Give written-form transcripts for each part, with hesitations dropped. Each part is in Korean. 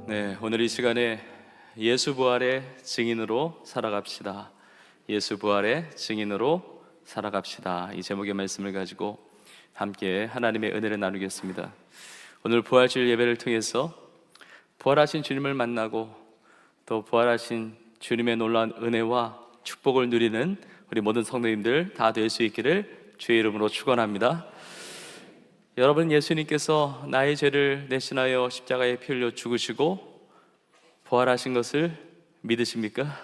네, 오늘 이 시간에 예수 부활의 증인으로 살아갑시다. 예수 부활의 증인으로 살아갑시다. 이 제목의 말씀을 가지고 함께 하나님의 은혜를 나누겠습니다. 오늘 부활주일 예배를 통해서 부활하신 주님을 만나고 또 부활하신 주님의 놀라운 은혜와 축복을 누리는 우리 모든 성도님들 다 될 수 있기를 주의 이름으로 축원합니다. 여러분, 예수님께서 나의 죄를 대신하여 십자가에 피 흘려 죽으시고 부활하신 것을 믿으십니까?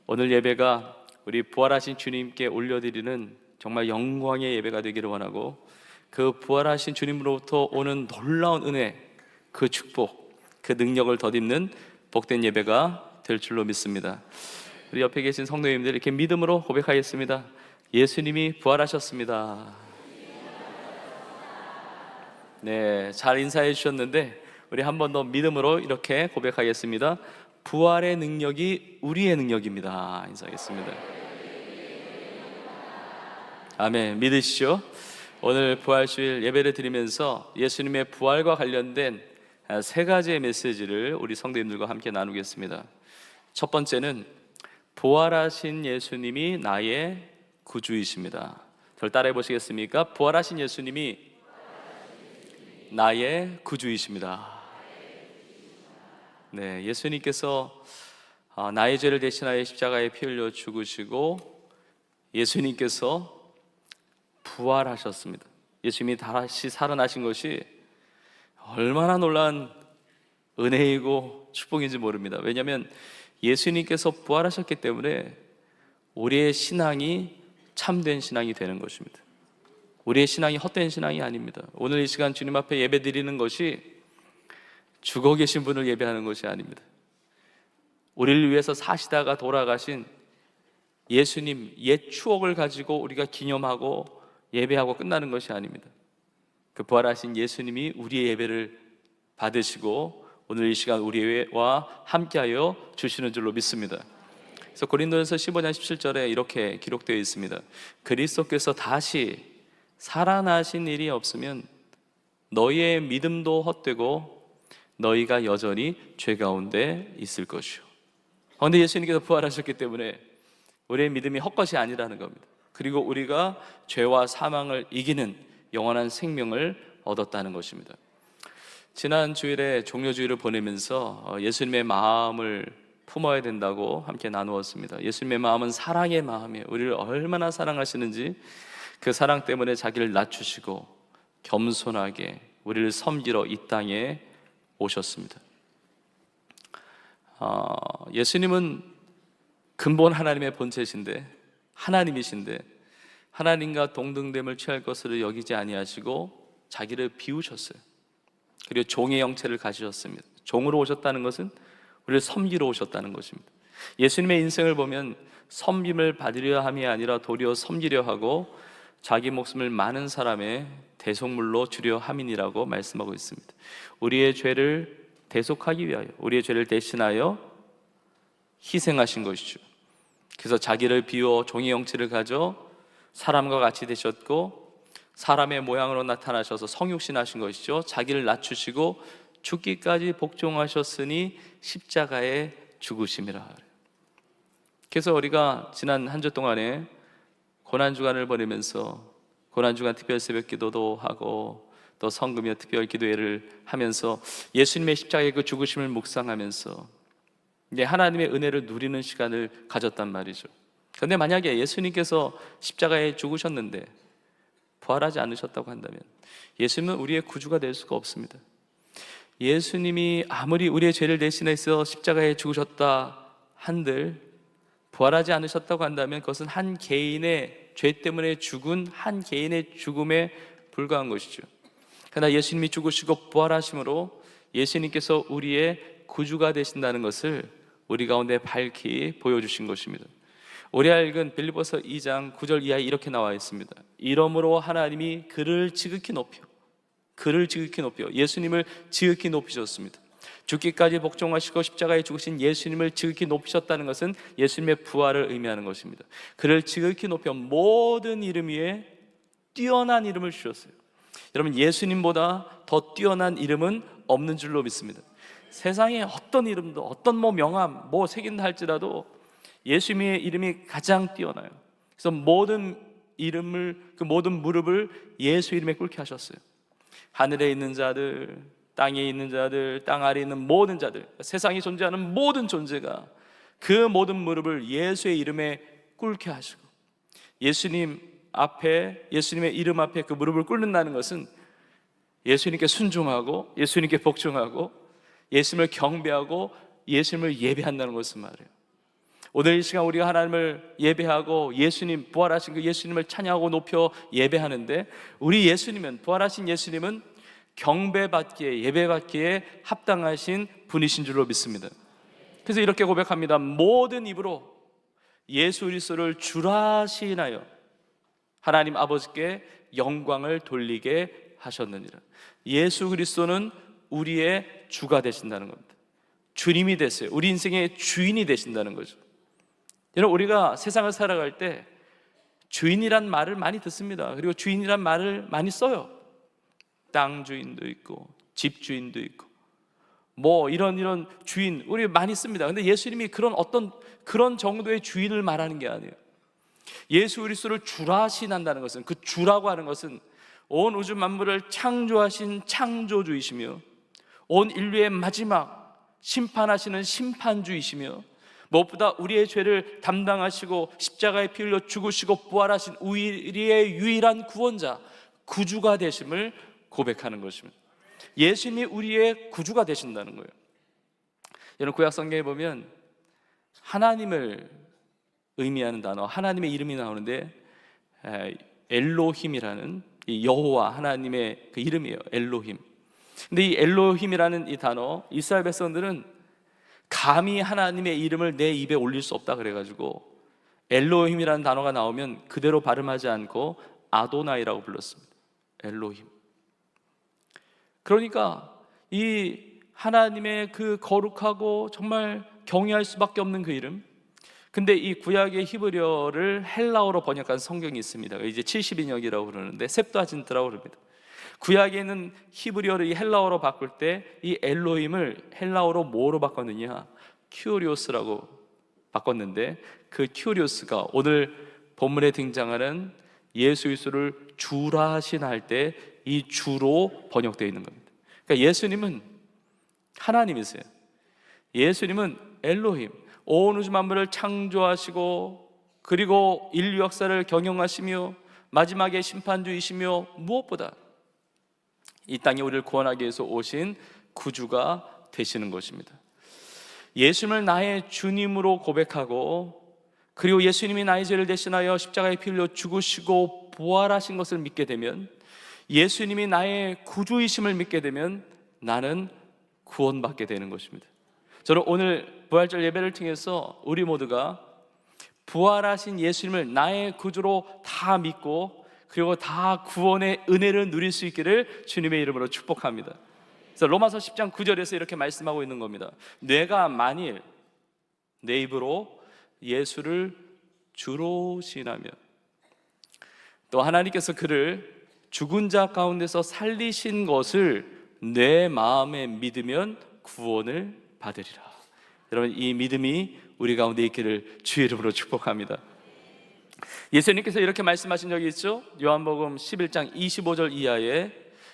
오늘 예배가 우리 부활하신 주님께 올려드리는 정말 영광의 예배가 되기를 원하고, 그 부활하신 주님으로부터 오는 놀라운 은혜, 그 축복, 그 능력을 덧입는 복된 예배가 될 줄로 믿습니다. 우리 옆에 계신 성도님들 이렇게 믿음으로 고백하겠습니다. 예수님이 부활하셨습니다. 네, 잘 인사해 주셨는데 우리 한 번 더 믿음으로 이렇게 고백하겠습니다. 부활의 능력이 우리의 능력입니다. 인사하겠습니다. 아멘. 믿으시죠? 오늘 부활주일 예배를 드리면서 예수님의 부활과 관련된 세 가지의 메시지를 우리 성도님들과 함께 나누겠습니다. 첫 번째는 부활하신 예수님이 나의 구주이십니다. 저를 따라해 보시겠습니까? 부활하신 예수님이 나의 구주이십니다. 네, 예수님께서 나의 죄를 대신하여 십자가에 피 흘려 죽으시고 예수님께서 부활하셨습니다. 예수님이 다시 살아나신 것이 얼마나 놀라운 은혜이고 축복인지 모릅니다. 왜냐하면 예수님께서 부활하셨기 때문에 우리의 신앙이 참된 신앙이 되는 것입니다. 우리의 신앙이 헛된 신앙이 아닙니다. 오늘 이 시간 주님 앞에 예배 드리는 것이 죽어 계신 분을 예배하는 것이 아닙니다. 우리를 위해서 사시다가 돌아가신 예수님 옛 추억을 가지고 우리가 기념하고 예배하고 끝나는 것이 아닙니다. 그 부활하신 예수님이 우리의 예배를 받으시고 오늘 이 시간 우리와 함께하여 주시는 줄로 믿습니다. 그래서 고린도전서 15장 17절에 이렇게 기록되어 있습니다. 그리스도께서 다시 살아나신 일이 없으면 너희의 믿음도 헛되고 너희가 여전히 죄 가운데 있을 것이요. 그런데 예수님께서 부활하셨기 때문에 우리의 믿음이 헛것이 아니라는 겁니다. 그리고 우리가 죄와 사망을 이기는 영원한 생명을 얻었다는 것입니다. 지난 주일에 종료주일을 보내면서 예수님의 마음을 품어야 된다고 함께 나누었습니다. 예수님의 마음은 사랑의 마음이에요. 우리를 얼마나 사랑하시는지 그 사랑 때문에 자기를 낮추시고 겸손하게 우리를 섬기러 이 땅에 오셨습니다. 예수님은 근본 하나님의 본체신데, 하나님이신데 하나님과 동등됨을 취할 것으로 여기지 아니하시고 자기를 비우셨어요. 그리고 종의 형체를 가지셨습니다. 종으로 오셨다는 것은 우리를 섬기러 오셨다는 것입니다. 예수님의 인생을 보면 섬김을 받으려 함이 아니라 도리어 섬기려 하고 자기 목숨을 많은 사람의 대속물로 주려 함이니라고 말씀하고 있습니다. 우리의 죄를 대속하기 위하여, 우리의 죄를 대신하여 희생하신 것이죠. 그래서 자기를 비워 종의 형체를 가져 사람과 같이 되셨고 사람의 모양으로 나타나셔서 성육신 하신 것이죠. 자기를 낮추시고 죽기까지 복종하셨으니 십자가에 죽으심이라. 그래서 우리가 지난 한 주 동안에 고난주간을 보내면서 고난주간 특별 새벽 기도도 하고 또 성금여 특별 기도회를 하면서 예수님의 십자가의 그 죽으심을 묵상하면서 이제 하나님의 은혜를 누리는 시간을 가졌단 말이죠. 그런데 만약에 예수님께서 십자가에 죽으셨는데 부활하지 않으셨다고 한다면 예수님은 우리의 구주가 될 수가 없습니다. 예수님이 아무리 우리의 죄를 대신해서 십자가에 죽으셨다 한들 부활하지 않으셨다고 한다면 그것은 한 개인의 죄 때문에 죽은 한 개인의 죽음에 불과한 것이죠. 그러나 예수님이 죽으시고 부활하심으로 예수님께서 우리의 구주가 되신다는 것을 우리 가운데 밝히 보여주신 것입니다. 우리가 읽은 빌립보서 2장 9절 이하에 이렇게 나와 있습니다. 이러므로 하나님이 그를 지극히 높여 예수님을 지극히 높이셨습니다. 죽기까지 복종하시고 십자가에 죽으신 예수님을 지극히 높이셨다는 것은 예수님의 부활을 의미하는 것입니다. 그를 지극히 높여 모든 이름 위에 뛰어난 이름을 주셨어요. 여러분, 예수님보다 더 뛰어난 이름은 없는 줄로 믿습니다. 세상에 어떤 이름도, 어떤 명함 새긴다 할지라도 예수님의 이름이 가장 뛰어나요. 그래서 모든 무릎을 예수 이름에 꿇게 하셨어요. 하늘에 있는 자들, 땅에 있는 자들, 땅 아래에 있는 모든 자들, 세상에 존재하는 모든 존재가 그 모든 무릎을 예수의 이름에 꿇게 하시고, 예수님의 이름 앞에 그 무릎을 꿇는다는 것은 예수님께 순종하고, 예수님께 복종하고, 예수님을 경배하고, 예수님을 예배한다는 것을 말해요. 오늘 이 시간 우리가 하나님을 예배하고 예수님, 부활하신 그 예수님을 찬양하고 높여 예배하는데, 우리 예수님은, 부활하신 예수님은 경배받기에, 예배받기에 합당하신 분이신 줄로 믿습니다. 그래서 이렇게 고백합니다. 모든 입으로 예수 그리스도를 주라 시인하여 하나님 아버지께 영광을 돌리게 하셨느니라. 예수 그리스도는 우리의 주가 되신다는 겁니다. 주님이 됐어요. 우리 인생의 주인이 되신다는 거죠. 여러분, 우리가 세상을 살아갈 때 주인이란 말을 많이 듣습니다. 그리고 주인이란 말을 많이 써요. 땅 주인도 있고 집 주인도 있고 이런 주인 우리 많이 씁니다. 근데 예수님이 그런 정도의 주인을 말하는 게 아니에요. 예수 그리스도를 주라 시인한다는 것은, 그 주라고 하는 것은 온 우주 만물을 창조하신 창조주이시며, 온 인류의 마지막 심판하시는 심판주이시며, 무엇보다 우리의 죄를 담당하시고 십자가에 피 흘려 죽으시고 부활하신 우리의 유일한 구원자, 구주가 되심을 고백하는 것입니다. 예수님이 우리의 구주가 되신다는 거예요. 여러분, 구약 성경에 보면 하나님을 의미하는 단어, 하나님의 이름이 나오는데 엘로힘이라는 여호와 하나님의 그 이름이에요. 엘로힘. 근데 이 엘로힘이라는 이 단어, 이스라엘 백성들은 감히 하나님의 이름을 내 입에 올릴 수 없다 그래가지고 엘로힘이라는 단어가 나오면 그대로 발음하지 않고 아도나이라고 불렀습니다. 엘로힘. 그러니까 이 하나님의 그 거룩하고 정말 경외할 수밖에 없는 그 이름. 근데 이 구약의 히브리어를 헬라어로 번역한 성경이 있습니다. 이제 70인역이라고 그러는데 셉투아진트라고 그럽니다. 구약에는 히브리어를 이 헬라어로 바꿀 때 이 엘로힘을 헬라어로 뭐로 바꿨느냐? 큐리오스라고 바꿨는데, 그 큐리오스가 오늘 본문에 등장하는 예수 그리스도를 주라 하시할 때 이 주로 번역되어 있는 겁니다. 그러니까 예수님은 하나님이세요. 예수님은 엘로힘, 온 우주 만물을 창조하시고 그리고 인류 역사를 경영하시며 마지막에 심판주이시며 무엇보다 이 땅에 우리를 구원하기 위해서 오신 구주가 되시는 것입니다. 예수님을 나의 주님으로 고백하고, 그리고 예수님이 나의 죄를 대신하여 십자가에 피 흘려 죽으시고 부활하신 것을 믿게 되면, 예수님이 나의 구주이심을 믿게 되면 나는 구원받게 되는 것입니다. 저는 오늘 부활절 예배를 통해서 우리 모두가 부활하신 예수님을 나의 구주로 다 믿고, 그리고 다 구원의 은혜를 누릴 수 있기를 주님의 이름으로 축복합니다. 그래서 로마서 10장 9절에서 이렇게 말씀하고 있는 겁니다. 내가 만일 내 입으로 예수를 주로 시인하며, 또 하나님께서 그를 죽은 자 가운데서 살리신 것을 내 마음에 믿으면 구원을 받으리라. 여러분, 이 믿음이 우리 가운데 있기를 주의 이름으로 축복합니다. 예수님께서 이렇게 말씀하신 적이 있죠. 요한복음 11장 25절 이하에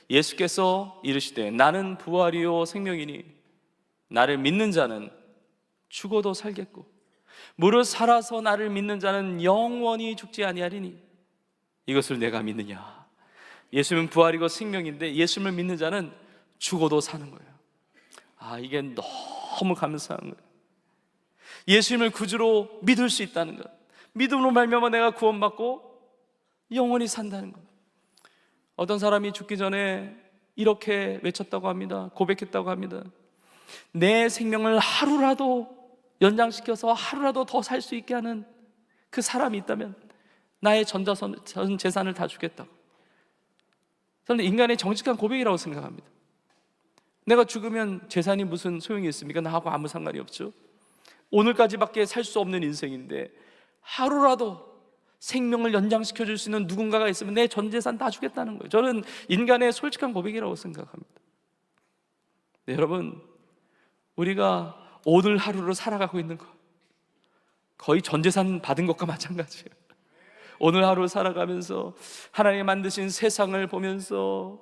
예수께서 이르시되 나는 부활이요 생명이니 나를 믿는 자는 죽어도 살겠고 무릇 살아서 나를 믿는 자는 영원히 죽지 아니하리니 이것을 내가 믿느냐. 예수님은 부활이고 생명인데 예수님을 믿는 자는 죽어도 사는 거예요. 이게 너무 감사한 거예요. 예수님을 구주로 믿을 수 있다는 것, 믿음으로 말미암아 내가 구원받고 영원히 산다는 것. 어떤 사람이 죽기 전에 이렇게 외쳤다고 합니다. 고백했다고 합니다. 내 생명을 하루라도 연장시켜서 하루라도 더 살 수 있게 하는 그 사람이 있다면 나의 전 재산을 다 주겠다고. 저는 인간의 정직한 고백이라고 생각합니다. 내가 죽으면 재산이 무슨 소용이 있습니까? 나하고 아무 상관이 없죠. 오늘까지밖에 살 수 없는 인생인데 하루라도 생명을 연장시켜 줄 수 있는 누군가가 있으면 내 전 재산 다 주겠다는 거예요. 저는 인간의 솔직한 고백이라고 생각합니다. 네, 여러분, 우리가 오늘 하루로 살아가고 있는 것, 거의 전 재산 받은 것과 마찬가지예요. 오늘 하루 살아가면서 하나님이 만드신 세상을 보면서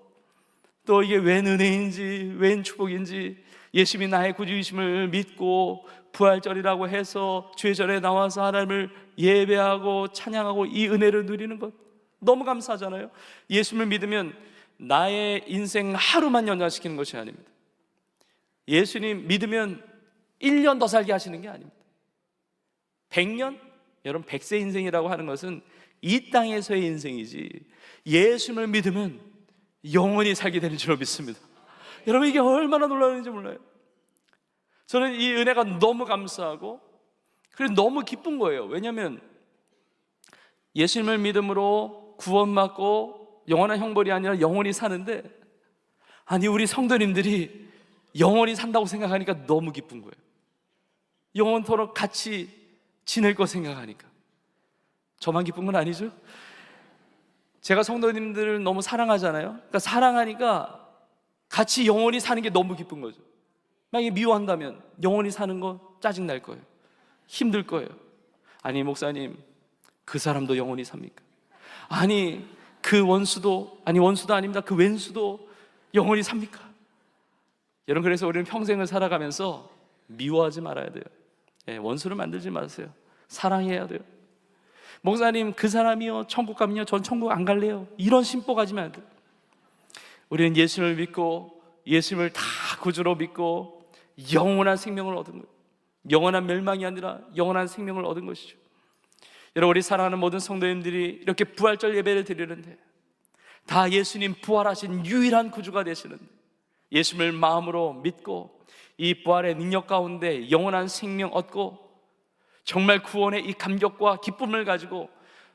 또 이게 웬 은혜인지 웬 축복인지, 예수님이 나의 구주이심을 믿고 부활절이라고 해서 죄전에 나와서 하나님을 예배하고 찬양하고 이 은혜를 누리는 것 너무 감사하잖아요. 예수님을 믿으면 나의 인생 하루만 연장시키는 것이 아닙니다. 예수님 믿으면 1년 더 살게 하시는 게 아닙니다. 100년? 여러분 100세 인생이라고 하는 것은 이 땅에서의 인생이지, 예수님을 믿으면 영원히 살게 되는 줄로 믿습니다. 여러분 이게 얼마나 놀라운지 몰라요. 저는 이 은혜가 너무 감사하고 그리고 너무 기쁜 거예요. 왜냐하면 예수님을 믿음으로 구원받고 영원한 형벌이 아니라 영원히 사는데, 아니 우리 성도님들이 영원히 산다고 생각하니까 너무 기쁜 거예요. 영원토록 같이 지낼 거 생각하니까. 저만 기쁜 건 아니죠? 제가 성도님들을 너무 사랑하잖아요. 그러니까 사랑하니까 같이 영원히 사는 게 너무 기쁜 거죠. 만약에 미워한다면 영원히 사는 거 짜증날 거예요. 힘들 거예요. 아니 목사님, 그 사람도 영원히 삽니까? 아니 그 원수도, 아니 원수도 아닙니다, 그 왼수도 영원히 삽니까? 여러분, 그래서 우리는 평생을 살아가면서 미워하지 말아야 돼요. 원수를 만들지 마세요. 사랑해야 돼요. 목사님, 그 사람이요 천국 가면요 전 천국 안 갈래요, 이런 심보 가지면 안 돼요. 우리는 예수님을 믿고 예수님을 다 구주로 믿고 영원한 생명을 얻은 거예요. 영원한 멸망이 아니라 영원한 생명을 얻은 것이죠. 여러분, 우리 사랑하는 모든 성도님들이 이렇게 부활절 예배를 드리는데 다 예수님 부활하신 유일한 구주가 되시는데, 예수님을 마음으로 믿고 이 부활의 능력 가운데 영원한 생명 얻고 정말 구원의 이 감격과 기쁨을 가지고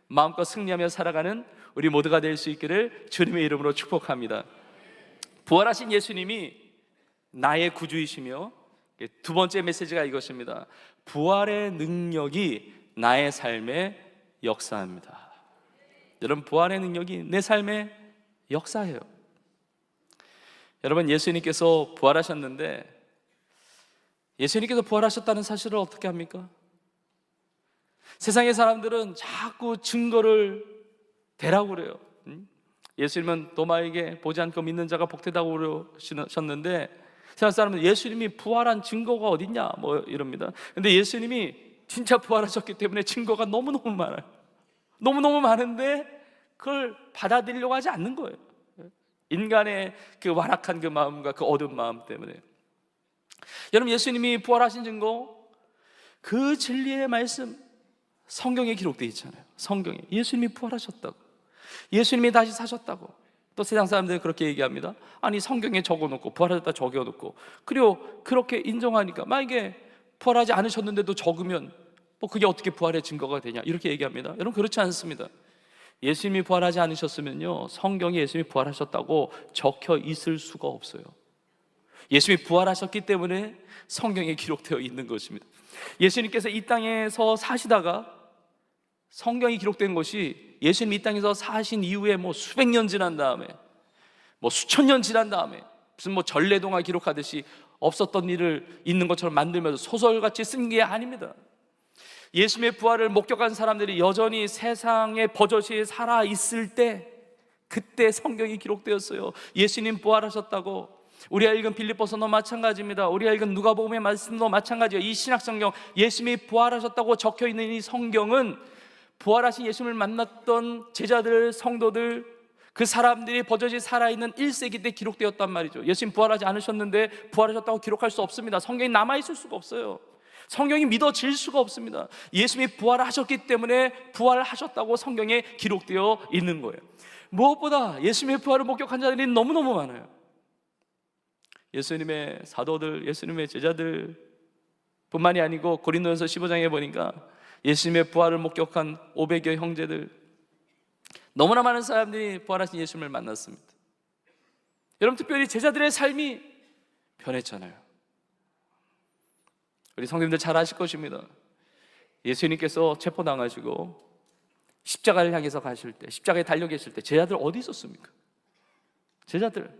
마음껏 승리하며 살아가는 우리 모두가 될 수 있기를 주님의 이름으로 축복합니다. 부활하신 예수님이 나의 구주이시며, 두 번째 메시지가 이것입니다. 부활의 능력이 나의 삶에 역사합니다. 여러분, 부활의 능력이 내 삶에 역사해요. 여러분, 예수님께서 부활하셨는데, 예수님께서 부활하셨다는 사실을 어떻게 합니까? 세상의 사람들은 자꾸 증거를 대라고 그래요. 예수님은 도마에게 보지 않고 믿는 자가 복되다고 그러셨는데, 세상 사람은 예수님이 부활한 증거가 어딨냐 뭐 이럽니다. 근데 예수님이 진짜 부활하셨기 때문에 증거가 너무너무 많아요. 너무너무 많은데 그걸 받아들이려고 하지 않는 거예요. 인간의 그 완악한 그 마음과 그 어두운 마음 때문에. 여러분, 예수님이 부활하신 증거, 그 진리의 말씀 성경에 기록되어 있잖아요. 성경에 예수님이 부활하셨다고, 예수님이 다시 사셨다고. 또 세상 사람들은 그렇게 얘기합니다. 아니 성경에 적어놓고 부활하셨다 적어놓고, 그리고 그렇게 인정하니까 만약에 부활하지 않으셨는데도 적으면 뭐 그게 어떻게 부활의 증거가 되냐, 이렇게 얘기합니다. 여러분, 그렇지 않습니다. 예수님이 부활하지 않으셨으면요 성경에 예수님이 부활하셨다고 적혀 있을 수가 없어요. 예수님이 부활하셨기 때문에 성경에 기록되어 있는 것입니다. 예수님께서 이 땅에서 사시다가 성경이 기록된 것이, 예수님이 이 땅에서 사신 이후에 뭐 수백 년 지난 다음에, 뭐 수천 년 지난 다음에 무슨 뭐 전래동화 기록하듯이 없었던 일을 있는 것처럼 만들면서 소설같이 쓴 게 아닙니다. 예수님의 부활을 목격한 사람들이 여전히 세상에 버젓이 살아있을 때, 그때 성경이 기록되었어요. 예수님 부활하셨다고. 우리가 읽은 빌립보서도 마찬가지입니다. 우리가 읽은 누가복음의 말씀도 마찬가지예요. 이 신약성경, 예수님이 부활하셨다고 적혀있는 이 성경은 부활하신 예수님을 만났던 제자들, 성도들, 그 사람들이 버젓이 살아있는 1세기 때 기록되었단 말이죠. 예수님 부활하지 않으셨는데 부활하셨다고 기록할 수 없습니다. 성경이 남아있을 수가 없어요. 성경이 믿어질 수가 없습니다. 예수님이 부활하셨기 때문에 부활하셨다고 성경에 기록되어 있는 거예요. 무엇보다 예수님의 부활을 목격한 자들이 너무너무 많아요. 예수님의 사도들, 예수님의 제자들 뿐만이 아니고 고린도전서 15장에 보니까 예수님의 부활을 목격한 500여 형제들, 너무나 많은 사람들이 부활하신 예수님을 만났습니다. 여러분, 특별히 제자들의 삶이 변했잖아요. 우리 성도님들 잘 아실 것입니다. 예수님께서 체포당하시고 십자가를 향해서 가실 때, 십자가에 달려 계실 때 제자들 어디 있었습니까? 제자들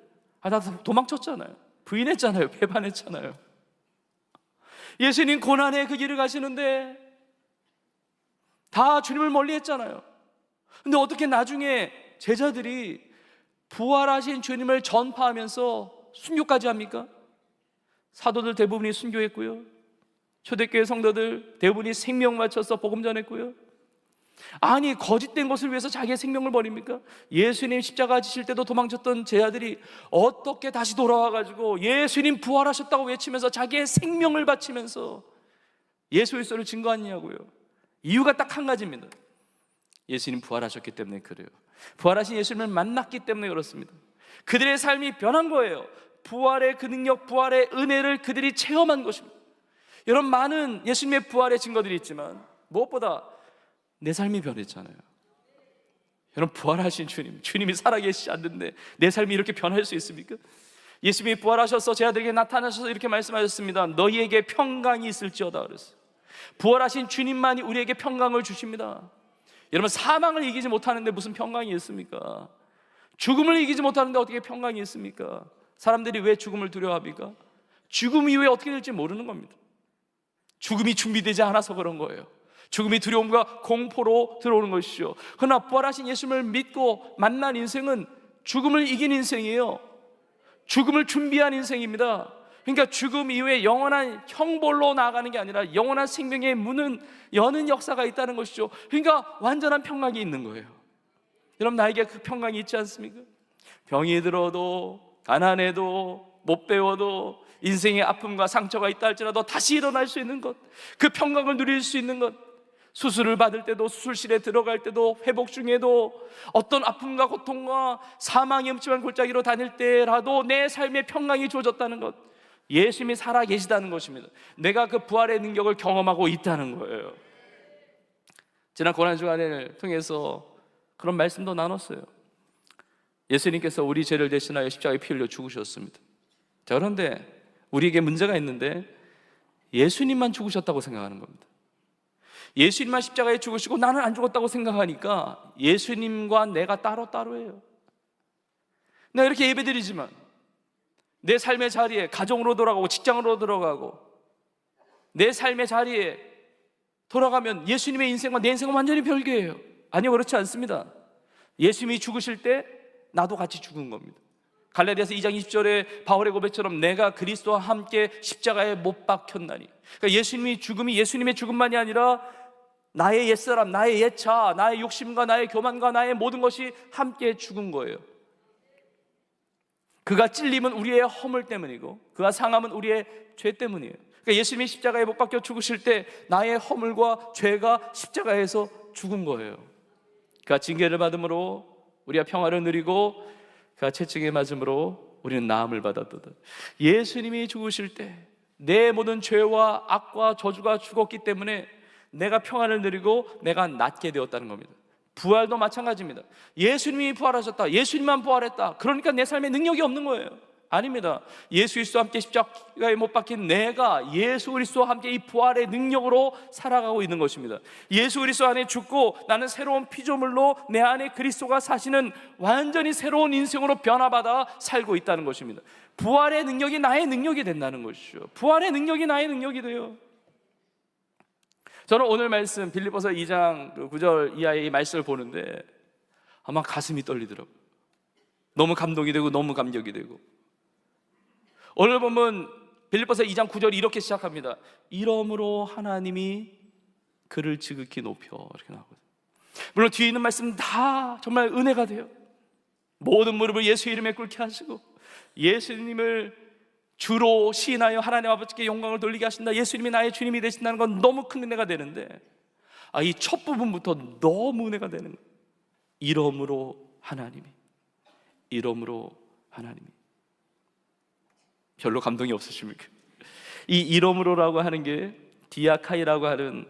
다 도망쳤잖아요. 부인했잖아요. 배반했잖아요. 예수님 고난의 그 길을 가시는데 다 주님을 멀리했잖아요. 근데 어떻게 나중에 제자들이 부활하신 주님을 전파하면서 순교까지 합니까? 사도들 대부분이 순교했고요, 초대교회 성도들 대부분이 생명 바쳐서 복음 전했고요. 아니, 거짓된 것을 위해서 자기의 생명을 버립니까? 예수님 십자가 지실 때도 도망쳤던 제자들이 어떻게 다시 돌아와가지고 예수님 부활하셨다고 외치면서 자기의 생명을 바치면서 예수 그리스도를 증거하느냐고요. 이유가 딱 한 가지입니다. 예수님 부활하셨기 때문에 그래요. 부활하신 예수님을 만났기 때문에 그렇습니다. 그들의 삶이 변한 거예요. 부활의 그 능력, 부활의 은혜를 그들이 체험한 것입니다. 여러분, 많은 예수님의 부활의 증거들이 있지만 무엇보다 내 삶이 변했잖아요. 여러분, 부활하신 주님이 살아계시지 않는데 내 삶이 이렇게 변할 수 있습니까? 예수님이 부활하셔서 제자들에게 나타나셔서 이렇게 말씀하셨습니다. 너희에게 평강이 있을지어다 그랬어요. 부활하신 주님만이 우리에게 평강을 주십니다. 여러분, 사망을 이기지 못하는데 무슨 평강이 있습니까? 죽음을 이기지 못하는데 어떻게 평강이 있습니까? 사람들이 왜 죽음을 두려워합니까? 죽음 이후에 어떻게 될지 모르는 겁니다. 죽음이 준비되지 않아서 그런 거예요. 죽음이 두려움과 공포로 들어오는 것이죠. 그러나 부활하신 예수님을 믿고 만난 인생은 죽음을 이긴 인생이에요. 죽음을 준비한 인생입니다. 그러니까 죽음 이후에 영원한 형벌로 나아가는 게 아니라 영원한 생명의 문은 여는 역사가 있다는 것이죠. 그러니까 완전한 평강이 있는 거예요. 여러분, 나에게 그 평강이 있지 않습니까? 병이 들어도, 가난해도, 못 배워도, 인생의 아픔과 상처가 있다 할지라도 다시 일어날 수 있는 것, 그 평강을 누릴 수 있는 것, 수술을 받을 때도, 수술실에 들어갈 때도, 회복 중에도, 어떤 아픔과 고통과 사망이 음침한 골짜기로 다닐 때라도 내 삶의 평강이 주어졌다는 것, 예수님이 살아 계시다는 것입니다. 내가 그 부활의 능력을 경험하고 있다는 거예요. 지난 고난주간을 통해서 그런 말씀도 나눴어요. 예수님께서 우리 죄를 대신하여 십자가에 피 흘려 죽으셨습니다. 자, 그런데 우리에게 문제가 있는데 예수님만 죽으셨다고 생각하는 겁니다. 예수님만 십자가에 죽으시고 나는 안 죽었다고 생각하니까 예수님과 내가 따로따로예요. 내가 이렇게 예배드리지만 내 삶의 자리에 가정으로 돌아가고 직장으로 들어가고 내 삶의 자리에 돌아가면 예수님의 인생과 내 인생은 완전히 별개예요. 아니요, 그렇지 않습니다. 예수님이 죽으실 때 나도 같이 죽은 겁니다. 갈라디아서 2장 20절에 바울의 고백처럼 내가 그리스도와 함께 십자가에 못 박혔나니, 그러니까 예수님의 죽음만이 아니라 나의 옛사람, 나의 옛자, 나의 욕심과 나의 교만과 나의 모든 것이 함께 죽은 거예요. 그가 찔림은 우리의 허물 때문이고 그가 상함은 우리의 죄 때문이에요. 그러니까 예수님이 십자가에 못 박혀 죽으실 때 나의 허물과 죄가 십자가에서 죽은 거예요. 그가 징계를 받음으로 우리가 평화를 누리고 그가 채찍에 맞음으로 우리는 나음을 받았도다. 예수님이 죽으실 때 내 모든 죄와 악과 저주가 죽었기 때문에 내가 평안을 누리고 내가 낫게 되었다는 겁니다. 부활도 마찬가지입니다. 예수님이 부활하셨다, 예수님만 부활했다, 그러니까 내 삶에 능력이 없는 거예요. 아닙니다. 예수 그리스도와 함께 십자가에 못 박힌 내가 예수 그리스도와 함께 이 부활의 능력으로 살아가고 있는 것입니다. 예수 그리스도 안에 죽고 나는 새로운 피조물로 내 안에 그리스도가 사시는 완전히 새로운 인생으로 변화받아 살고 있다는 것입니다. 부활의 능력이 나의 능력이 된다는 것이죠. 부활의 능력이 나의 능력이 돼요. 저는 오늘 말씀 빌립보서 2장 9절 이하의 이 말씀을 보는데 아마 가슴이 떨리더라고요. 너무 감동이 되고 너무 감격이 되고, 오늘 보면 빌립보서 2장 9절이 이렇게 시작합니다. 이러므로 하나님이 그를 지극히 높여, 이렇게 나오거든요. 물론 뒤에 있는 말씀 다 정말 은혜가 돼요. 모든 무릎을 예수 이름에 꿇게 하시고 예수님을 주로 시인하여 하나님 아버지께 영광을 돌리게 하신다, 예수님이 나의 주님이 되신다는 건 너무 큰 은혜가 되는데, 이 첫 부분부터 너무 은혜가 되는 거예요. 이러므로 하나님이, 이러므로 하나님이. 별로 감동이 없으십니까? 이 이러므로라고 하는 게 디아카이라고 하는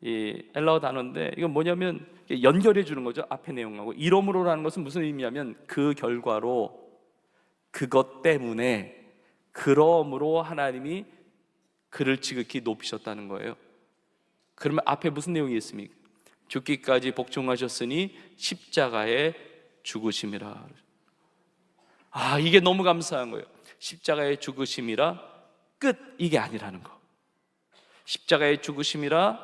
이 엘라어 단어인데, 이건 뭐냐면 연결해 주는 거죠. 앞에 내용하고. 이러므로라는 것은 무슨 의미냐면 그 결과로, 그것 때문에, 그러므로 하나님이 그를 지극히 높이셨다는 거예요. 그러면 앞에 무슨 내용이 있습니까? 죽기까지 복종하셨으니 십자가에 죽으심이라. 이게 너무 감사한 거예요. 십자가의 죽으심이라 끝, 이게 아니라는 거. 십자가의 죽으심이라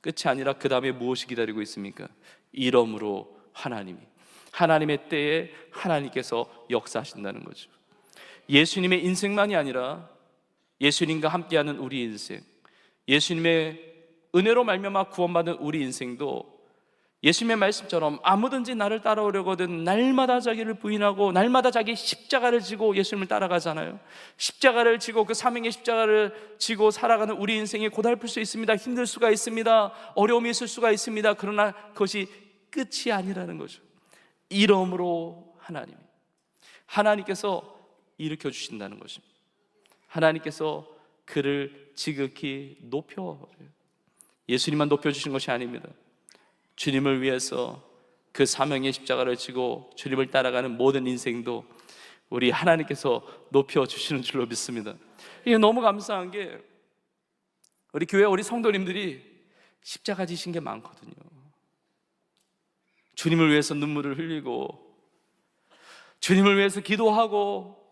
끝이 아니라 그 다음에 무엇이 기다리고 있습니까? 이러므로 하나님의 때에 하나님께서 역사하신다는 거죠. 예수님의 인생만이 아니라 예수님과 함께하는 우리 인생, 예수님의 은혜로 말미암아 구원받은 우리 인생도 예수님의 말씀처럼 아무든지 나를 따라오려거든 날마다 자기를 부인하고 날마다 자기 십자가를 지고 예수님을 따라가잖아요. 십자가를 지고 그 사명의 십자가를 지고 살아가는 우리 인생이 고달플 수 있습니다. 힘들 수가 있습니다. 어려움이 있을 수가 있습니다. 그러나 그것이 끝이 아니라는 거죠. 이러므로 하나님께서 일으켜 주신다는 것입니다. 하나님께서 그를 지극히 높여버려요. 예수님만 높여주신 것이 아닙니다. 주님을 위해서 그 사명의 십자가를 지고 주님을 따라가는 모든 인생도 우리 하나님께서 높여주시는 줄로 믿습니다. 이게 너무 감사한 게 우리 교회 우리 성도님들이 십자가 지신 게 많거든요. 주님을 위해서 눈물을 흘리고 주님을 위해서 기도하고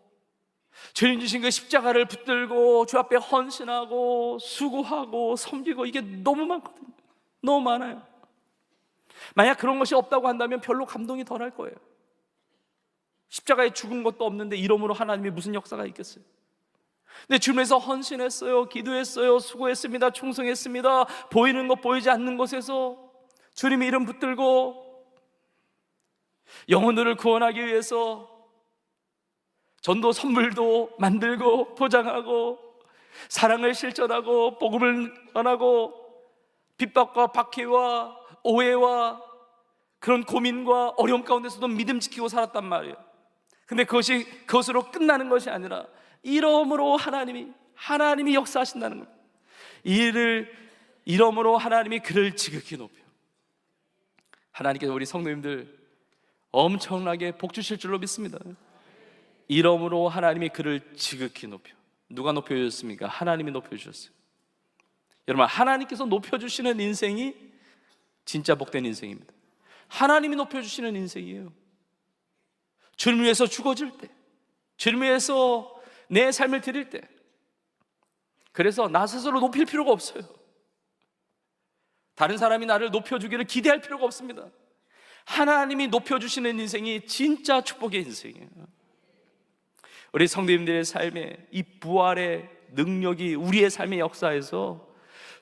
주님 주신 그 십자가를 붙들고 주 앞에 헌신하고 수고하고 섬기고, 이게 너무 많거든요. 너무 많아요. 만약 그런 것이 없다고 한다면 별로 감동이 덜할 거예요. 십자가에 죽은 것도 없는데 이러므로 하나님이 무슨 역사가 있겠어요? 근데 주님에서 헌신했어요, 기도했어요, 수고했습니다, 충성했습니다. 보이는 것 보이지 않는 곳에서 주님의 이름 붙들고 영혼들을 구원하기 위해서 전도 선물도 만들고 포장하고 사랑을 실천하고 복음을 전하고 핍박과 박해와 오해와 그런 고민과 어려움 가운데서도 믿음 지키고 살았단 말이에요. 근데 그것으로 끝나는 것이 아니라 이러므로 하나님이 역사하신다는 겁니다. 이러므로 하나님이 그를 지극히 높여. 하나님께서 우리 성도님들 엄청나게 복 주실 줄로 믿습니다. 이러므로 하나님이 그를 지극히 높여. 누가 높여주셨습니까? 하나님이 높여주셨어요. 여러분, 하나님께서 높여주시는 인생이 진짜 복된 인생입니다. 하나님이 높여주시는 인생이에요. 주님 위해서 죽어질 때, 주님 위해서 내 삶을 드릴 때, 그래서 나 스스로 높일 필요가 없어요. 다른 사람이 나를 높여주기를 기대할 필요가 없습니다. 하나님이 높여주시는 인생이 진짜 축복의 인생이에요. 우리 성도님들의 삶에 이 부활의 능력이 우리의 삶의 역사에서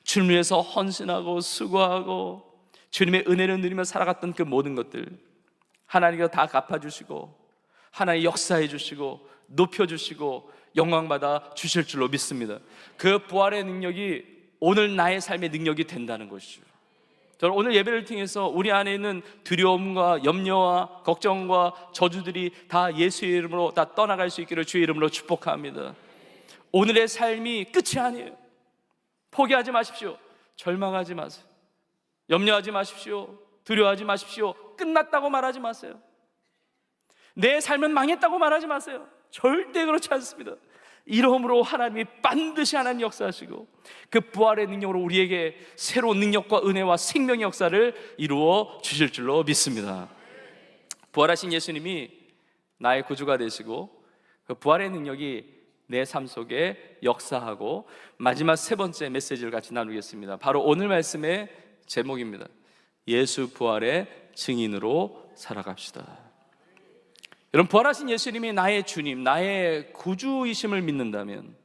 주님 위해서 헌신하고 수고하고 주님의 은혜를 누리며 살아갔던 그 모든 것들 하나님께서 다 갚아주시고 하나님 역사해 주시고 높여주시고 영광받아 주실 줄로 믿습니다. 그 부활의 능력이 오늘 나의 삶의 능력이 된다는 것이죠. 저는 오늘 예배를 통해서 우리 안에 있는 두려움과 염려와 걱정과 저주들이 다 예수의 이름으로 다 떠나갈 수 있기를 주의 이름으로 축복합니다. 오늘의 삶이 끝이 아니에요. 포기하지 마십시오. 절망하지 마세요. 염려하지 마십시오. 두려워하지 마십시오. 끝났다고 말하지 마세요. 내 삶은 망했다고 말하지 마세요. 절대 그렇지 않습니다. 이러므로 하나님이 반드시 하나님 역사하시고 그 부활의 능력으로 우리에게 새로운 능력과 은혜와 생명의 역사를 이루어 주실 줄로 믿습니다. 부활하신 예수님이 나의 구주가 되시고 그 부활의 능력이 내 삶 속에 역사하고 마지막 세 번째 메시지를 같이 나누겠습니다. 바로 오늘 말씀의 제목입니다. 예수 부활의 증인으로 살아갑시다. 여러분, 부활하신 예수님이 나의 주님, 나의 구주이심을 믿는다면,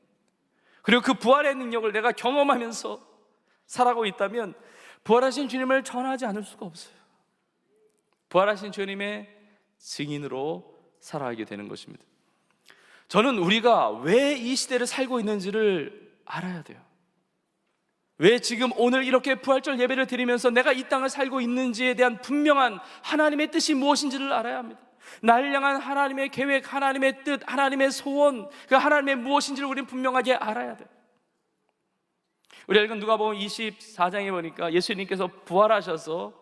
그리고 그 부활의 능력을 내가 경험하면서 살아가고 있다면 부활하신 주님을 전하지 않을 수가 없어요. 부활하신 주님의 증인으로 살아가게 되는 것입니다. 저는 우리가 왜 이 시대를 살고 있는지를 알아야 돼요. 왜 지금 오늘 이렇게 부활절 예배를 드리면서 내가 이 땅을 살고 있는지에 대한 분명한 하나님의 뜻이 무엇인지를 알아야 합니다. 나를 향한 하나님의 계획, 하나님의 뜻, 하나님의 소원, 그 하나님의 무엇인지를 우리는 분명하게 알아야 돼요. 우리 읽은 누가복음 24장에 보니까 예수님께서 부활하셔서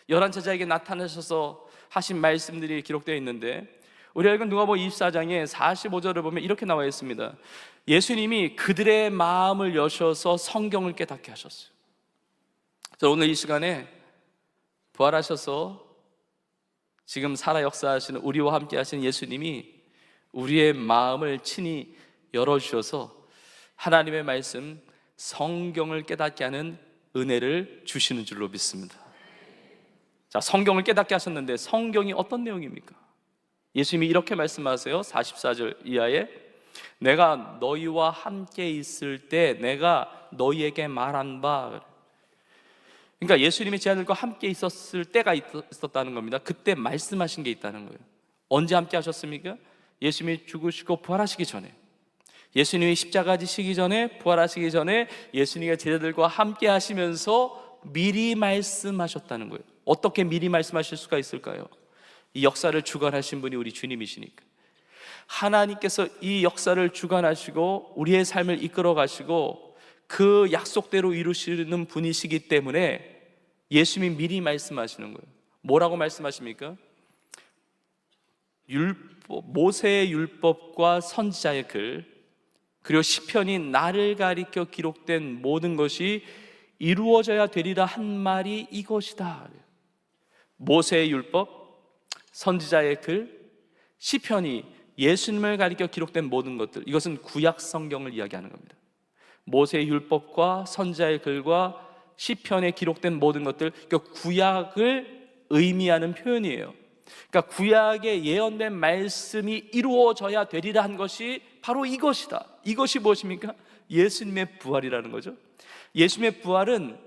11제자에게 나타나셔서 하신 말씀들이 기록되어 있는데, 우리 읽은 누가복음 24장에 45절을 보면 이렇게 나와 있습니다. 예수님이 그들의 마음을 여셔서 성경을 깨닫게 하셨어요. 그래서 오늘 이 시간에 부활하셔서 지금 살아 역사하시는 우리와 함께 하시는 예수님이 우리의 마음을 친히 열어주셔서 하나님의 말씀, 성경을 깨닫게 하는 은혜를 주시는 줄로 믿습니다. 자, 성경을 깨닫게 하셨는데 성경이 어떤 내용입니까? 예수님이 이렇게 말씀하세요. 44절 이하에 내가 너희와 함께 있을 때 내가 너희에게 말한 바. 그러니까 예수님이 제 아들과 함께 있었을 때가 있었다는 겁니다. 그때 말씀하신 게 있다는 거예요. 언제 함께 하셨습니까? 예수님이 죽으시고 부활하시기 전에, 예수님이 십자가 지시기 전에, 부활하시기 전에 예수님의 제자들과 함께 하시면서 미리 말씀하셨다는 거예요. 어떻게 미리 말씀하실 수가 있을까요? 이 역사를 주관하신 분이 우리 주님이시니까. 하나님께서 이 역사를 주관하시고 우리의 삶을 이끌어 가시고 그 약속대로 이루시는 분이시기 때문에 예수님이 미리 말씀하시는 거예요. 뭐라고 말씀하십니까? 모세의 율법과 선지자의 글, 그리고 시편이 나를 가리켜 기록된 모든 것이 이루어져야 되리라 한 말이 이것이다. 모세의 율법, 선지자의 글, 시편이 예수님을 가리켜 기록된 모든 것들, 이것은 구약 성경을 이야기하는 겁니다. 모세의 율법과 선지자의 글과 시편에 기록된 모든 것들, 그러니까 구약을 의미하는 표현이에요. 그러니까 구약에 예언된 말씀이 이루어져야 되리라 한 것이 바로 이것이다. 이것이 무엇입니까? 예수님의 부활이라는 거죠. 예수님의 부활은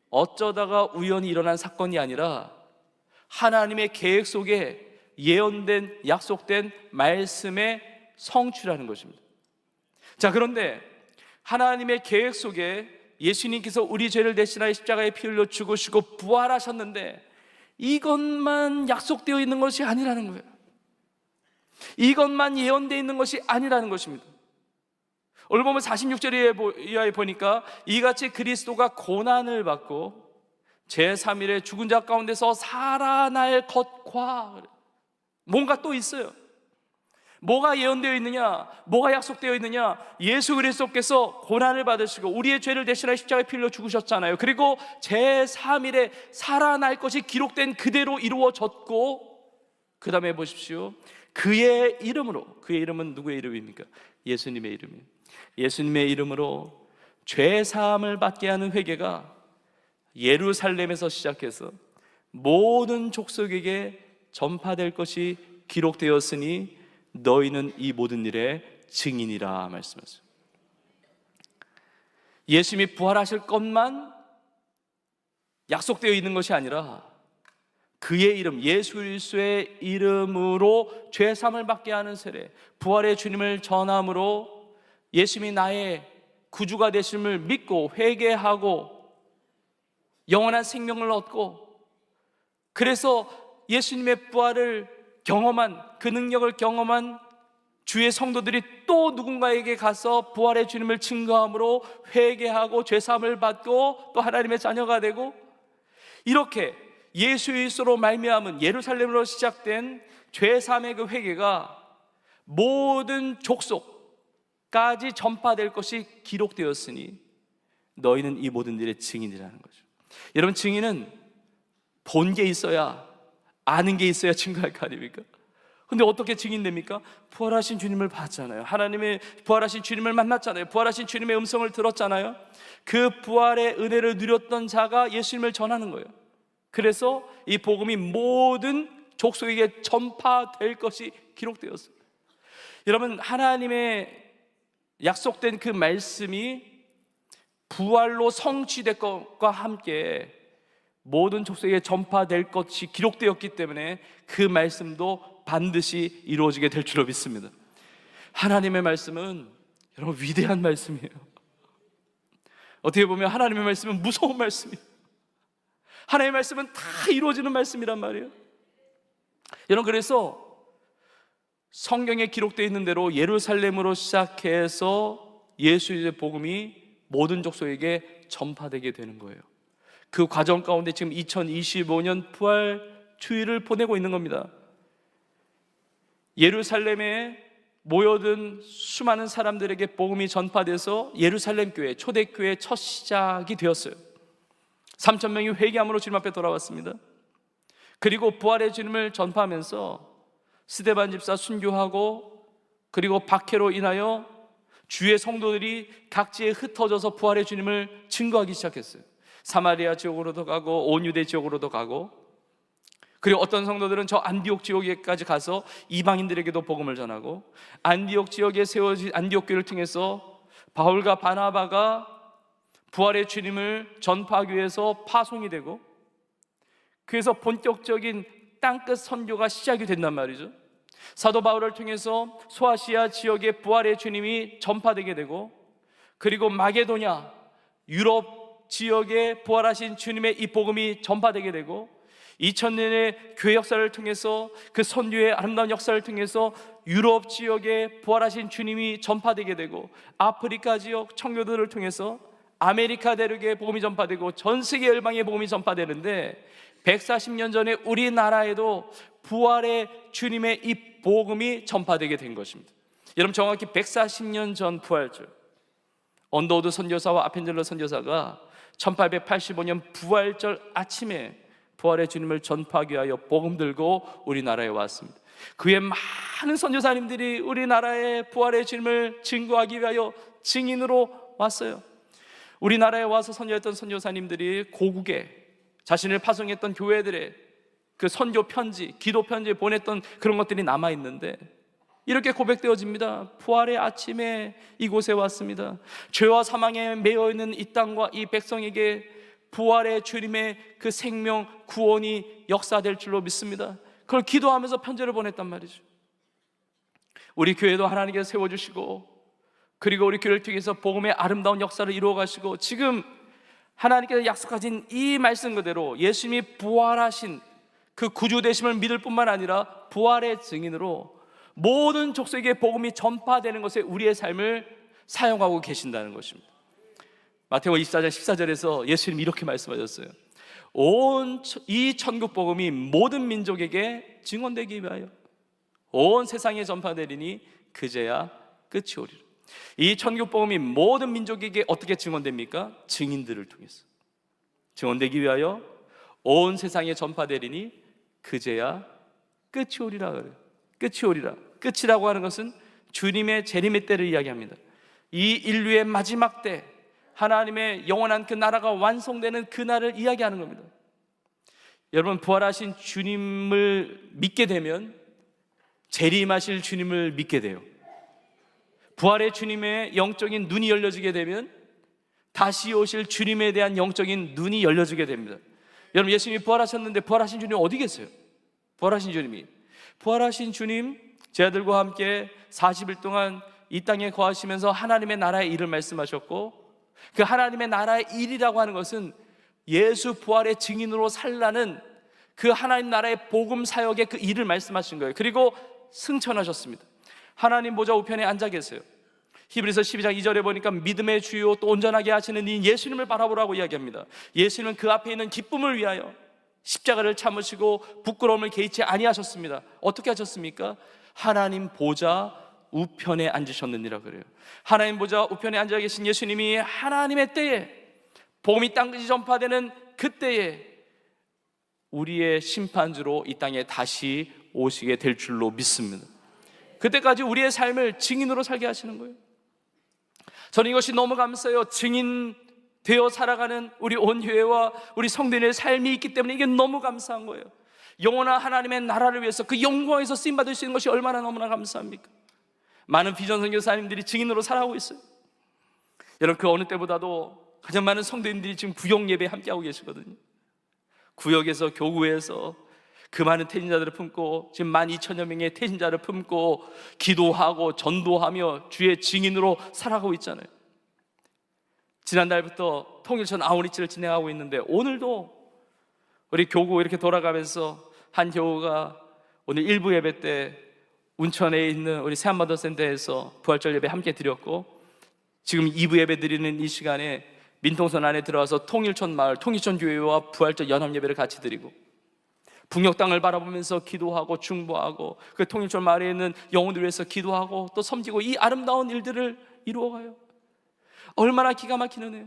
어쩌다가 우연히 일어난 사건이 아니라 하나님의 계획 속에 예언된, 약속된 말씀의 성취라는 것입니다. 자, 그런데 하나님의 계획 속에 예수님께서 우리 죄를 대신하여 십자가에 피 흘려 죽으시고 부활하셨는데 이것만 약속되어 있는 것이 아니라는 거예요. 이것만 예언되어 있는 것이 아니라는 것입니다. 오늘 보면 46절 이하에 보니까 이같이 그리스도가 고난을 받고 제3일에 죽은 자 가운데서 살아날 것과, 뭔가 또 있어요. 뭐가 예언되어 있느냐? 뭐가 약속되어 있느냐? 예수 그리스도께서 고난을 받으시고 우리의 죄를 대신하여 십자가에 피 흘려 죽으셨잖아요. 그리고 제3일에 살아날 것이 기록된 그대로 이루어졌고, 그 다음에 보십시오. 그의 이름으로, 그의 이름은 누구의 이름입니까? 예수님의 이름이에요. 예수님의 이름으로 죄사함을 받게 하는 회개가 예루살렘에서 시작해서 모든 족속에게 전파될 것이 기록되었으니 너희는 이 모든 일의 증인이라 말씀하셨어요. 예수님이 부활하실 것만 약속되어 있는 것이 아니라 그의 이름, 예수 그리스도의 이름으로 죄사함을 받게 하는 세례, 부활의 주님을 전함으로 예수님이 나의 구주가 되심을 믿고 회개하고 영원한 생명을 얻고, 그래서 예수님의 부활을 경험한, 그 능력을 경험한 주의 성도들이 또 누군가에게 가서 부활의 주님을 증거함으로 회개하고 죄사함을 받고 또 하나님의 자녀가 되고, 이렇게 예수 그리스도로 말미암은 예루살렘으로 시작된 죄사함의 그 회개가 모든 족속까지 전파될 것이 기록되었으니 너희는 이 모든 일의 증인이라는 거죠. 여러분, 증인은 본 게 있어야, 아는 게 있어야 증거할 거 아닙니까? 근데 어떻게 증인됩니까? 부활하신 주님을 봤잖아요. 하나님의 부활하신 주님을 만났잖아요. 부활하신 주님의 음성을 들었잖아요. 그 부활의 은혜를 누렸던 자가 예수님을 전하는 거예요. 그래서 이 복음이 모든 족속에게 전파될 것이 기록되었습니다. 여러분, 하나님의 약속된 그 말씀이 부활로 성취될 것과 함께 모든 족속에게 전파될 것이 기록되었기 때문에 그 말씀도 반드시 이루어지게 될 줄로 믿습니다. 하나님의 말씀은 여러분 위대한 말씀이에요. 어떻게 보면 하나님의 말씀은 무서운 말씀이에요. 하나님의 말씀은 다 이루어지는 말씀이란 말이에요. 여러분, 그래서 성경에 기록되어 있는 대로 예루살렘으로 시작해서 예수의 복음이 모든 족속에게 전파되게 되는 거예요. 그 과정 가운데 지금 2025년 부활 주일을 보내고 있는 겁니다. 예루살렘에 모여든 수많은 사람들에게 복음이 전파돼서 예루살렘 교회, 초대교회의 첫 시작이 되었어요. 3,000명이 회개함으로 주님 앞에 돌아왔습니다. 그리고 부활의 주님을 전파하면서 스데반 집사 순교하고, 그리고 박해로 인하여 주의 성도들이 각지에 흩어져서 부활의 주님을 증거하기 시작했어요. 사마리아 지역으로도 가고 온 유대 지역으로도 가고, 그리고 어떤 성도들은 저 안디옥 지역에까지 가서 이방인들에게도 복음을 전하고, 안디옥 지역에 세워진 안디옥 교회를 통해서 바울과 바나바가 부활의 주님을 전파하기 위해서 파송이 되고, 그래서 본격적인 땅끝 선교가 시작이 된단 말이죠. 사도 바울을 통해서 소아시아 지역에 부활의 주님이 전파되게 되고, 그리고 마게도냐 유럽 지역에 부활하신 주님의 이 복음이 전파되게 되고, 2000년의 교회 역사를 통해서 그 선교의 아름다운 역사를 통해서 유럽 지역에 부활하신 주님이 전파되게 되고, 아프리카 지역 청교도를 통해서 아메리카 대륙에 복음이 전파되고 전 세계 열방에 복음이 전파되는데, 140년 전에 우리나라에도 부활의 주님의 이 복음이 전파되게 된 것입니다. 여러분, 정확히 140년 전 부활절, 언더우드 선교사와 아펜젤러 선교사가 1885년 부활절 아침에 부활의 주님을 전파하기 위하여 복음 들고 우리나라에 왔습니다. 그의 많은 선교사님들이 우리나라의 부활의 주님을 증거하기 위하여 증인으로 왔어요. 우리나라에 와서 선교했던 선교사님들이 고국에 자신을 파송했던 교회들의 그 선교 편지, 기도 편지 보냈던 그런 것들이 남아있는데, 이렇게 고백되어집니다. 부활의 아침에 이곳에 왔습니다. 죄와 사망에 매여있는 이 땅과 이 백성에게 부활의 주님의 그 생명, 구원이 역사될 줄로 믿습니다. 그걸 기도하면서 편지를 보냈단 말이죠. 우리 교회도 하나님께서 세워주시고, 그리고 우리 교회를 통해서 복음의 아름다운 역사를 이루어 가시고, 지금 하나님께서 약속하신 이 말씀 그대로 예수님이 부활하신 그 구주 되심을 믿을 뿐만 아니라 부활의 증인으로 모든 족속에게 복음이 전파되는 것에 우리의 삶을 사용하고 계신다는 것입니다. 마태복음 24장 14절에서 예수님이 이렇게 말씀하셨어요. 온 이 천국 복음이 모든 민족에게 증언되기 위하여 온 세상에 전파되리니 그제야 끝이 오리라. 이 천국 복음이 모든 민족에게 어떻게 증언됩니까? 증인들을 통해서 증언되기 위하여 온 세상에 전파되리니 그제야 끝이 오리라 그래요. 끝이 오리라. 끝이라고 하는 것은 주님의 재림의 때를 이야기합니다. 이 인류의 마지막 때 하나님의 영원한 그 나라가 완성되는 그날을 이야기하는 겁니다. 여러분, 부활하신 주님을 믿게 되면 재림하실 주님을 믿게 돼요. 부활의 주님의 영적인 눈이 열려지게 되면 다시 오실 주님에 대한 영적인 눈이 열려지게 됩니다. 여러분, 예수님이 부활하셨는데 부활하신 주님 어디 계세요? 부활하신 주님 제 아들과 함께 40일 동안 이 땅에 거하시면서 하나님의 나라의 일을 말씀하셨고, 그 하나님의 나라의 일이라고 하는 것은 예수 부활의 증인으로 살라는 그 하나님 나라의 복음 사역의 그 일을 말씀하신 거예요. 그리고 승천하셨습니다. 하나님 보좌 우편에 앉아 계세요. 히브리서 12장 2절에 보니까 믿음의 주요 또 온전하게 하시는 이 예수님을 바라보라고 이야기합니다. 예수님은 그 앞에 있는 기쁨을 위하여 십자가를 참으시고 부끄러움을 개의치 아니하셨습니다. 어떻게 하셨습니까? 하나님 보좌 우편에 앉으셨느니라 그래요. 하나님 보좌 우편에 앉아 계신 예수님이 하나님의 때에, 복음이 땅끝이 전파되는 그때에 우리의 심판주로 이 땅에 다시 오시게 될 줄로 믿습니다. 그때까지 우리의 삶을 증인으로 살게 하시는 거예요. 저는 이것이 너무 감사해요. 증인 되어 살아가는 우리 온 교회와 우리 성도님의 삶이 있기 때문에 이게 너무 감사한 거예요. 영원한 하나님의 나라를 위해서 그 영광에서 쓰임받을 수 있는 것이 얼마나 너무나 감사합니까? 많은 비전 선교사님들이 증인으로 살아가고 있어요. 여러분, 그 어느 때보다도 가장 많은 성도님들이 지금 구역 예배에 함께하고 계시거든요. 구역에서, 교구에서 그 많은 태신자들을 품고, 지금 12,000여 명의 태신자를 품고 기도하고 전도하며 주의 증인으로 살아가고 있잖아요. 지난달부터 통일천 아우리치를 진행하고 있는데, 오늘도 우리 교구 이렇게 돌아가면서 한 교구가 오늘 1부 예배 때 운천에 있는 우리 새한마더센터에서 부활절 예배 함께 드렸고, 지금 2부 예배 드리는 이 시간에 민통선 안에 들어와서 통일천 마을, 통일천 교회와 부활절 연합 예배를 같이 드리고, 북녘 땅을 바라보면서 기도하고 중보하고, 그 통일천 마을에 있는 영혼들을 위해서 기도하고 또 섬기고, 이 아름다운 일들을 이루어가요. 얼마나 기가 막히는 애,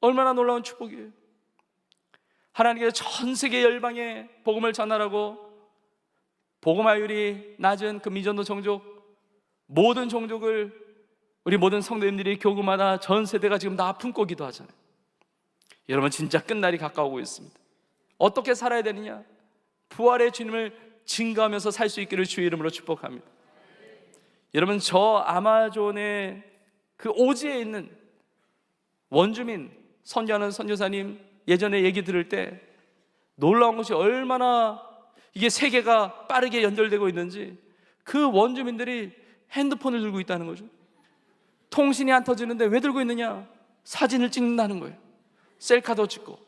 얼마나 놀라운 축복이에요. 하나님께서 전 세계 열방에 복음을 전하라고 복음화율이 낮은 그 미전도 종족, 모든 종족을 우리 모든 성도님들이 교구마다 전 세대가 지금 다 품고 기도하잖아요. 여러분, 진짜 끝날이 가까우고 있습니다. 어떻게 살아야 되느냐? 부활의 주님을 증거하면서 살 수 있기를 주의 이름으로 축복합니다. 여러분, 저 아마존의 그 오지에 있는 원주민 선교하는 선교사님 예전에 얘기 들을 때 놀라운 것이 얼마나 이게 세계가 빠르게 연결되고 있는지, 그 원주민들이 핸드폰을 들고 있다는 거죠. 통신이 안 터지는데 왜 들고 있느냐? 사진을 찍는다는 거예요. 셀카도 찍고.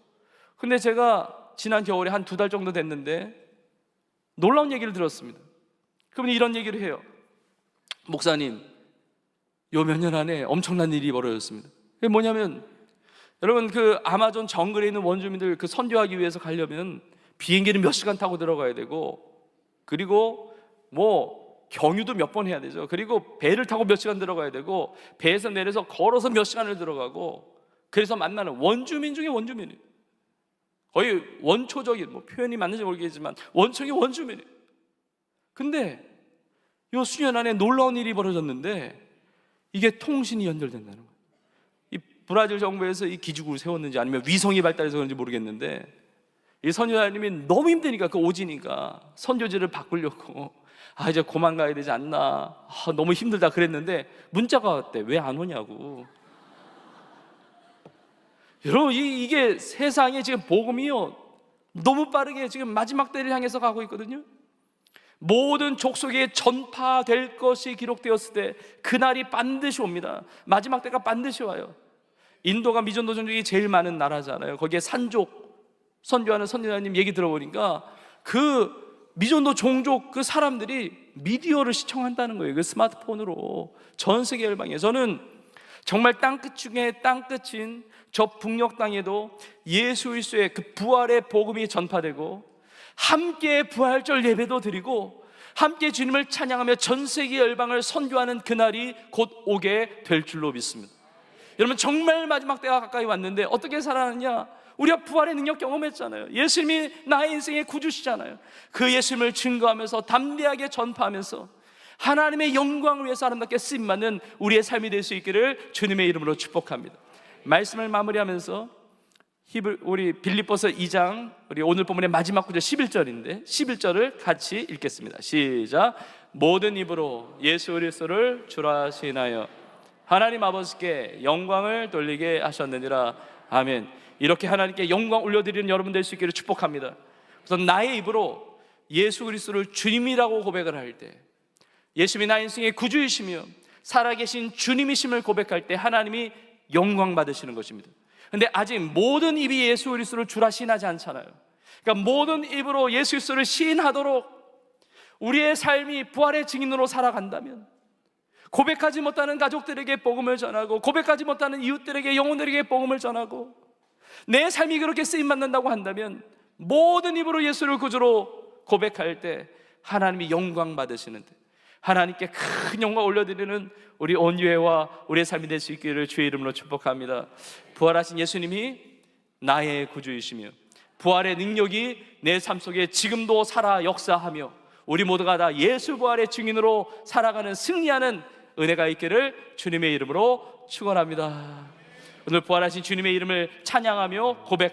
근데 제가 지난 겨울에 한 2달 정도 됐는데 놀라운 얘기를 들었습니다. 그분이 이런 얘기를 해요. 목사님, 요 몇 년 안에 엄청난 일이 벌어졌습니다. 그게 뭐냐면, 여러분, 그 아마존 정글에 있는 원주민들 그 선교하기 위해서 가려면 비행기는 몇 시간 타고 들어가야 되고, 그리고 뭐 경유도 몇 번 해야 되죠. 그리고 배를 타고 몇 시간 들어가야 되고, 배에서 내려서 걸어서 몇 시간을 들어가고, 그래서 만나는 원주민 중에 원주민이에요. 거의 원초적인, 뭐 표현이 맞는지 모르겠지만 원초적인 원주민이에요. 근데 요 수년 안에 놀라운 일이 벌어졌는데 이게 통신이 연결된다는 거예요. 이 브라질 정부에서 이 기지국을 세웠는지 아니면 위성이 발달해서 그런지 모르겠는데, 이 선교사님이 너무 힘드니까, 그 오지니까 선교지를 바꾸려고 이제 고만 가야 되지 않나, 너무 힘들다 그랬는데 문자가 왔대. 왜 안 오냐고. 여러분, 이게 세상에 지금 복음이요 너무 빠르게 지금 마지막 때를 향해서 가고 있거든요. 모든 족속에 전파될 것이 기록되었을 때 그날이 반드시 옵니다. 마지막 때가 반드시 와요. 인도가 미전도 종족이 제일 많은 나라잖아요. 거기에 산족 선교하는 선교사님 얘기 들어보니까 그 미전도 종족 그 사람들이 미디어를 시청한다는 거예요. 그 스마트폰으로 전 세계 열방에. 저는 정말 땅끝 중에 땅끝인 저 북녘 땅에도 예수 그리스도의 그 부활의 복음이 전파되고, 함께 부활절 예배도 드리고, 함께 주님을 찬양하며 전 세계 열방을 선교하는 그날이 곧 오게 될 줄로 믿습니다. 여러분, 정말 마지막 때가 가까이 왔는데 어떻게 살아가느냐? 우리가 부활의 능력 경험했잖아요. 예수님이 나의 인생의 구주시잖아요. 그 예수님을 증거하면서 담대하게 전파하면서 하나님의 영광을 위해서 아름답게 쓰임받는 우리의 삶이 될 수 있기를 주님의 이름으로 축복합니다. 말씀을 마무리하면서 우리 빌립보서 2장 우리 오늘 본문의 마지막 구절 11절인데 11절을 같이 읽겠습니다. 시작. 모든 입으로 예수 그리스도를 주라 시인하여 하나님 아버지께 영광을 돌리게 하셨느니라. 아멘. 이렇게 하나님께 영광 올려드리는 여러분 될 수 있기를 축복합니다. 그래서 나의 입으로 예수 그리스도를 주님이라고 고백을 할 때, 예수님이 나의 인생의 구주이시며 살아계신 주님이심을 고백할 때 하나님이 영광 받으시는 것입니다. 근데 아직 모든 입이 예수 그리스도를 주라 시인하지 않잖아요. 그러니까 모든 입으로 예수 그리스도를 시인하도록 우리의 삶이 부활의 증인으로 살아간다면, 고백하지 못하는 가족들에게 복음을 전하고, 고백하지 못하는 이웃들에게, 영혼들에게 복음을 전하고, 내 삶이 그렇게 쓰임받는다고 한다면 모든 입으로 예수를 구주로 고백할 때 하나님이 영광 받으시는데, 하나님께 큰 영광 올려드리는 우리 온유회와 우리의 삶이 될 수 있기를 주의 이름으로 축복합니다. 부활하신 예수님이 나의 구주이시며 부활의 능력이 내 삶 속에 지금도 살아 역사하며 우리 모두가 다 예수 부활의 증인으로 살아가는 승리하는 은혜가 있기를 주님의 이름으로 축원합니다. 오늘 부활하신 주님의 이름을 찬양하며 고백합니다.